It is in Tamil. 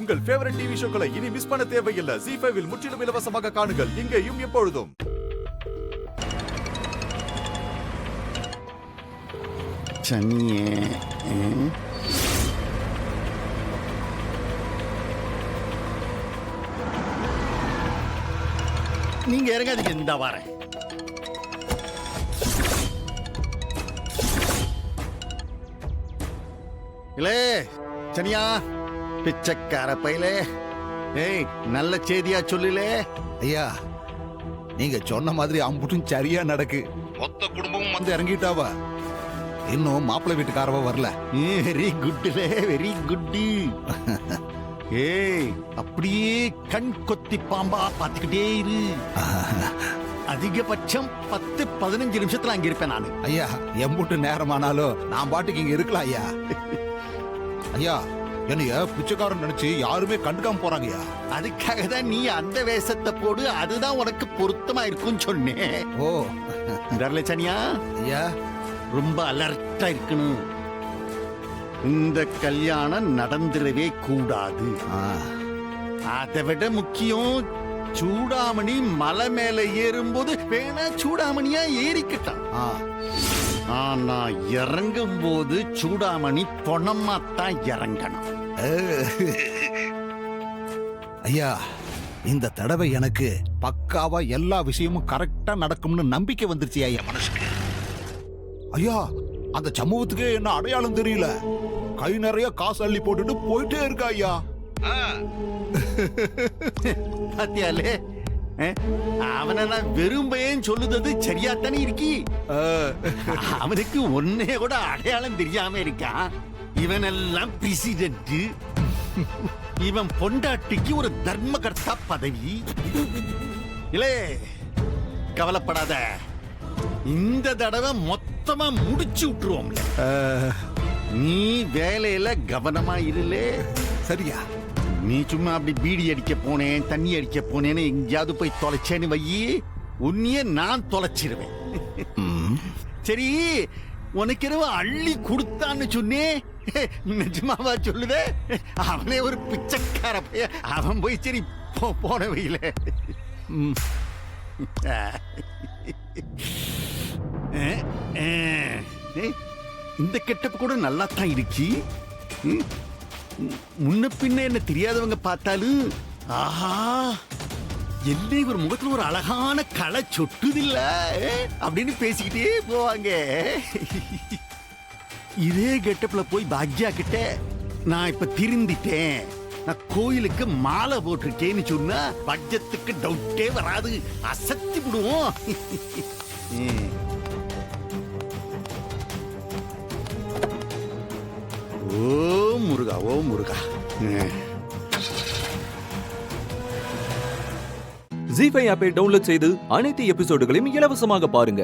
உங்கள் ஃபேவரட் டிவி ஷோக்களை இனி மிஸ் பண்ண தேவையில்லை. ZEE5 இல் முற்றிலும் இலவசமாக காணுங்கள். இங்கேயும் எப்பொழுதும். நீங்க இறங்காதீங்க, இந்த வாரேன். இல்லே சனியா, பிச்சைக்கார பையலே, ஏய் நல்ல செய்தியா சொல்லுலே. ஐயா, நீங்க சொன்ன மாதிரி அம்புட்டும் சரியா நடக்கு. மொத்த குடும்பமும் வந்து இறங்கிட்டாவ. இன்னும் மாப்பிள்ளை வீட்டுக்காரவ வரல. Very குட்லே, very good. ஏய் அப்படியே கண் கொத்தி பாம்பா பாத்துக்கிட்டே இரு. அதிகபட்சம் 10-15 நிமிஷத்துல அங்க இருப்பேன் நானு. ஐயா, எம்புட்டு நேரமானாலும் நான் பாட்டுக்கு இங்க இருக்கலாம் ஐயா. ஐயா, என்னைய பிச்சைக்காரன் நினைச்சு யாருமே கண்டுக்காம போறாங்கய்யா. அதுக்காக தான் நீ அந்த வேஷத்தை போடு, அதுதான் உனக்கு பொருத்தமா இருக்கும்னு சொன்னேன். ஓ சனியா, ஐயா, ரொம்ப அலர்ட்டா இருக்கணும். இந்த கல்யாணம் நடந்துடவே கூடாது. அதை விட முக்கியம், சூடாமணி மலை மேல ஏறும்போது வேணா சூடாமணியா ஏறிக்கிட்டான். ஆனா இறங்கும் போது சூடாமணி பொணமா தான் இறங்கணும். ஐயா, இந்த தடவை எனக்கு பக்காவா எல்லா விஷயமும் கரெக்டா நடக்கும்னு நம்பிக்கை வந்துருச்சு ஐயா மனசுக்கு. ஐயா, அந்த சமூகத்துக்கு என்ன அடையாளம் தெரியல. கை நிறைய காசு அள்ளி போட்டுட்டு போயிட்டே இருக்கா ஐயா. பாத்தியாலே, அவனை நான் வெறும்பையன் சொல்லுறது சரியாத்தானே இருக்கி. அவனுக்கு ஒன்னே கூட அடையாளம் தெரியாம இருக்கான். இவன் எல்லாம் பிரசிடென்ட், இவன் பொண்டாட்டிக்கு ஒரு தர்மகர்த்தா பதவி. இல்லே கவலைப்படாத, இந்த தடவை மொத்தமா முடிச்சு விட்டுருவோம்ல. நீ வேலையில கவனமா இருலே. சரியா? நீ சும்மா அப்படி பீடி அடிக்க போனேன், தண்ணி அடிக்க போனேன்னு எங்கேயாவது போய் தொலைச்சேன்னு வையி, உன்னையே நான் தொலைச்சிருவேன். சரி, உனக்கு இரவு அள்ளி கொடுத்தான்னு சொன்னேன், நிஜமாவா சொல்லுதே? அவனே ஒரு பிச்சைக்கார பைய, அவன் போய் சரி போன வையில. இந்த கெட்டப்பு கூட நல்லா தான் இருக்கு. முன்ன பின்ன என்ன தெரியாதவங்க பார்த்தாலும், ஆஹா என்ன ஒரு முகத்துல ஒரு அழகான களை சொட்டுதில்ல அப்படின்னு பேசிக்கிட்டே போவாங்க. இதே கெட்டப்ல போய் பாக்யா கிட்ட, நான் இப்ப திருந்திட்டேன், நான் கோயிலுக்கு மாலை போட்டிருக்கேன்னு சொன்னா பட்ஜெட்டுக்கு டவுட்டே வராது, அசத்தி விடுவோம். ஓ முருகா, ஓ முருகா. ZEE5 ஆப்பை டவுன்லோட் செய்து அனைத்து எபிசோடுகளையும் இலவசமாக பாருங்க.